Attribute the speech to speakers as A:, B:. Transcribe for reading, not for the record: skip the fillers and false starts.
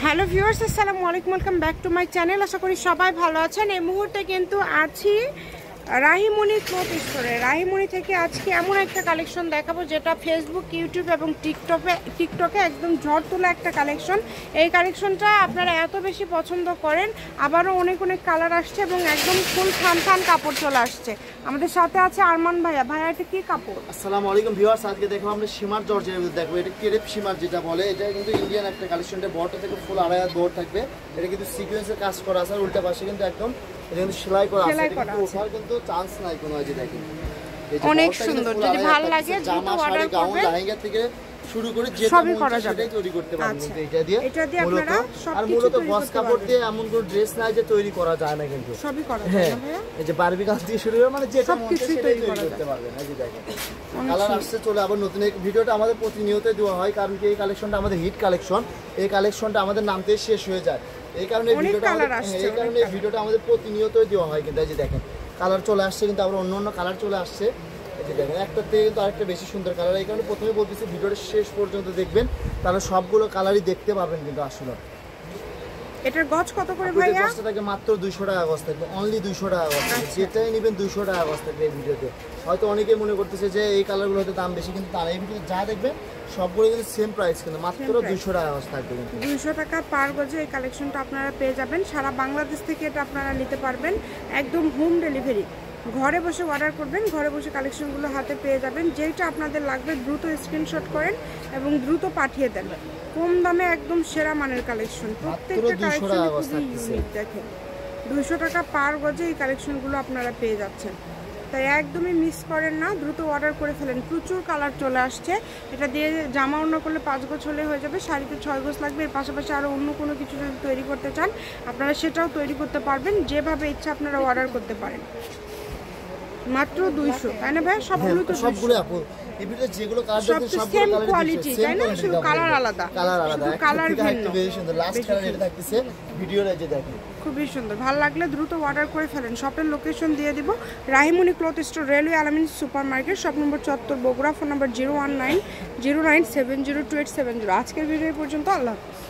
A: Hello viewers, আসসালামু আলাইকুম, welcome back to my channel. আশা করি সবাই ভালো আছেন। এই মুহূর্তে কিন্তু আছি রাহিমণি ক্লথ স্টোরে। রাহিমণি থেকে আজকে এমন একটা কালেকশন দেখাবো যেটা ফেসবুক, ইউটিউব এবং টিকটকে একদম ঝড় তোলা একটা কালেকশন। এই কালেকশনটা আপনারা এত বেশি পছন্দ করেন, আবারও অনেক কালার আসছে এবং একদম ফুল থান কাপড় চলে আসছে। আমাদের সাথে আছে আরমান ভাইয়া। ভাইয়া, এটা কি কাপড়?
B: আসসালামু আলাইকুম ভিউয়ার্স, আজকে দেখো আমরা সীমার জর্জের মধ্যে দেখবো। এটা কেরেপ সীমার যেটা বলে, এটা কিন্তু ইন্ডিয়ান একটা কালেকশনটা। বড়টা থেকে ফুল আড়াই হাত বড় থাকবে। এটা কিন্তু সিকোয়েন্সের কাজ করা আছে, আর উল্টা পাশে কিন্তু একদম এটা কিন্তু সেলাই করা আছে। কিন্তু ওঠার কিন্তু চান্স নাই কোনো। এই যে দেখেন,
A: অনেক সুন্দর। যদি ভালো লাগে
B: জামা, শাড়ি, গাউন, লেহেঙ্গা থেকে শুরু করে যে
A: সবই করা যাবে,
B: সেটাই তৈরি করতে পারবেন। কিন্তু
A: এটা দিয়ে আপনারা
B: আর মূলত গস কাপড় দিয়ে এমন কোনো ড্রেস নাই যে তৈরি করা যায় না, কিন্তু
A: সবই করা যায় না ভাইয়া।
B: এই যে বারবি গাছ দিয়ে শুরু করে মানে যেটা মন চায় সেটাই তৈরি করতে পারবেন। এই যে দেখেন কালার আসছে, চলে আবার নতুন এক ভিডিওটা আমাদের প্রতিনিয়তই দেওয়া হয়, কারণ কি এই কালেকশনটা আমাদের হিট কালেকশন। এই কালেকশনটা আমাদের নামতেই শেষ হয়ে যায়। এই কারণে ভিডিওটা আমাদের প্রতিনিয়তই দেওয়া হয়। কিন্তু এই যে দেখেন কালার চলে আসছে, কিন্তু আবার অন্য কালার চলে আসছে। এই যে দেখেন একটা থেকে কিন্তু আরেকটা বেশি সুন্দর কালার। এই কারণে প্রথমে বলতেছি ভিডিওটা শেষ পর্যন্ত দেখবেন, তাহলে সবগুলো কালারই দেখতে পাবেন। কিন্তু আসলে
A: এটার গজ কত করে ভাইয়া?
B: গজটা থাকে মাত্র 200 টাকা গজ থাকবে, অনলি 200 টাকা গজ থাকবে। যেটাই নেবেন 200 টাকা গজ থাকবে। এই ভিডিওতে হয়তো অনেকেই মনে করতেছে যে এই কালারগুলো হয়তো দাম বেশি, কিন্তু তার এই ভিডিওতে যা দেখবেন সবগুলো কিন্তু সেম প্রাইস, কিন্তু মাত্র 200 টাকা গজ থাকবে। কিন্তু
A: 200 টাকা পার গজে এই কালেকশনটা আপনারা পেয়ে যাবেন। সারা বাংলাদেশ থেকে এটা আপনারা নিতে পারবেন, একদম হোম ডেলিভারি। ঘরে বসে অর্ডার করবেন, ঘরে বসে কালেকশনগুলো হাতে পেয়ে যাবেন। যেটা আপনাদের লাগবে দ্রুত স্ক্রিনশট করেন এবং দ্রুত পাঠিয়ে দেন। কম দামে একদম সেরা মানের কালেকশন। প্রত্যেকটা কালেকশন খুবই ইউনিক। দেখেন 200 টাকা পার গজে এই কালেকশনগুলো আপনারা পেয়ে যাচ্ছেন, তাই একদমই মিস করেন না, দ্রুত অর্ডার করে ফেলেন। প্রচুর কালার চলে আসছে। এটা দিয়ে জামা ওড়না করলে 5 গজ হলে হয়ে যাবে, শাড়িতে 6 গজ লাগবে। এর পাশাপাশি আরও অন্য কোনো কিছু যদি তৈরি করতে চান আপনারা সেটাও তৈরি করতে পারবেন। যেভাবে ইচ্ছা আপনারা অর্ডার করতে পারেন। মাত্র 200, তাই না ভাই? সবগুলো তো
B: সবগুলো আপু এই ভিডিওতে যেগুলো কালার দেখেন সবগুলো কালার
A: কোয়ালিটি, তাই না? শুধু কালার আলাদা,
B: কালার ভিন্ন। বেশি সুন্দর লাস্ট কালার এটা থাকতেছে ভিডিওতে, যে দেখেন
A: খুবই সুন্দর। ভালো লাগলে দ্রুত অর্ডার করে ফেলেন। শপের লোকেশন দিয়ে দিব, রাহিমণি ক্লথ স্টোর, রেলওয়ে আলামিন super market, shop number 74, Bogura. Phone নম্বর 01909702870। আজকের ভিডিও পর্যন্ত। আল্লাহ হাফেজ।